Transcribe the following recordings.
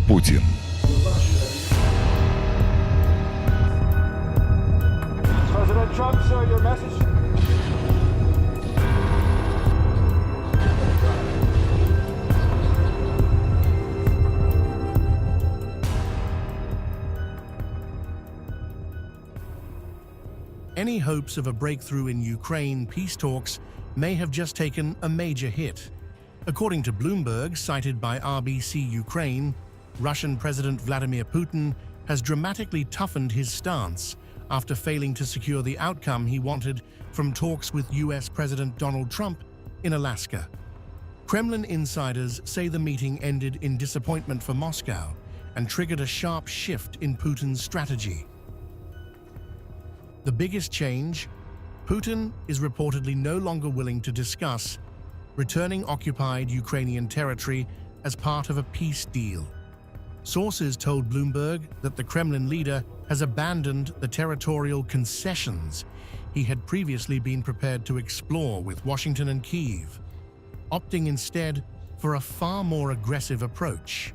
Putin. President Trump, sir, your message. Any hopes of a breakthrough in Ukraine peace talks may have just taken a major hit. According to Bloomberg, cited by RBC-Ukraine, Russian President Vladimir Putin has dramatically toughened his stance after failing to secure the outcome he wanted from talks with US President Donald Trump in Alaska. Kremlin insiders say the meeting ended in disappointment for Moscow and triggered a sharp shift in Putin's strategy. The biggest change? Putin is reportedly no longer willing to discuss returning occupied Ukrainian territory as part of a peace deal. Sources told Bloomberg that the Kremlin leader has abandoned the territorial concessions he had previously been prepared to explore with Washington and Kyiv, opting instead for a far more aggressive approach.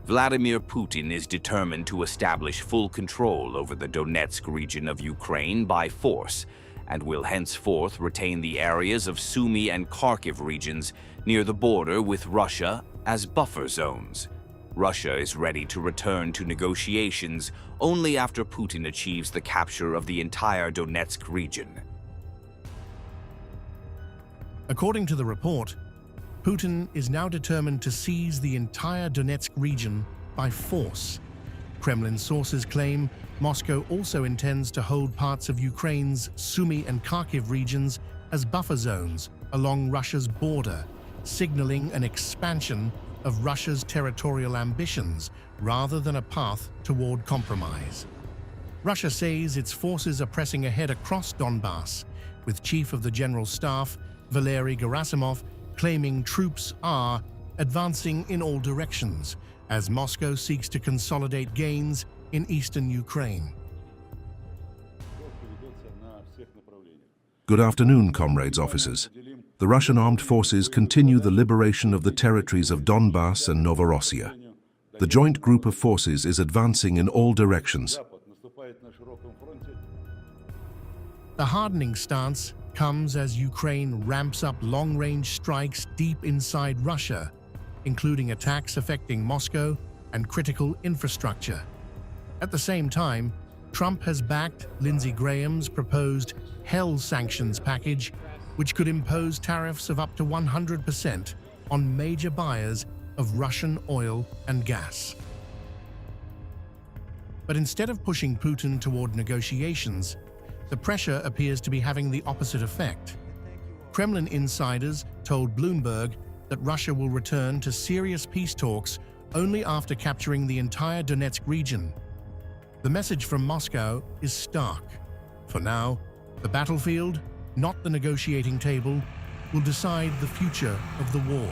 Vladimir Putin is determined to establish full control over the Donetsk region of Ukraine by force, and will henceforth retain the areas of Sumy and Kharkiv regions near the border with Russia as buffer zones. Russia is ready to return to negotiations only after Putin achieves the capture of the entire Donetsk region. According to the report, Putin is now determined to seize the entire Donetsk region by force. Kremlin sources claim Moscow also intends to hold parts of Ukraine's Sumy and Kharkiv regions as buffer zones along Russia's border, signaling an expansion of Russia's territorial ambitions rather than a path toward compromise. Russia says its forces are pressing ahead across Donbass, with Chief of the General Staff, Valery Gerasimov, claiming troops are advancing in all directions as Moscow seeks to consolidate gains in eastern Ukraine. Good afternoon, comrades officers. The Russian armed forces continue the liberation of the territories of Donbass and Novorossiya. The joint group of forces is advancing in all directions. The hardening stance comes as Ukraine ramps up long-range strikes deep inside Russia, including attacks affecting Moscow and critical infrastructure. At the same time, Trump has backed Lindsey Graham's proposed hell sanctions package, which could impose tariffs of up to 100% on major buyers of Russian oil and gas. But instead of pushing Putin toward negotiations, the pressure appears to be having the opposite effect. Kremlin insiders told Bloomberg that Russia will return to serious peace talks only after capturing the entire Donetsk region. The message from Moscow is stark. For now, the battlefield, not the negotiating table, will decide the future of the war.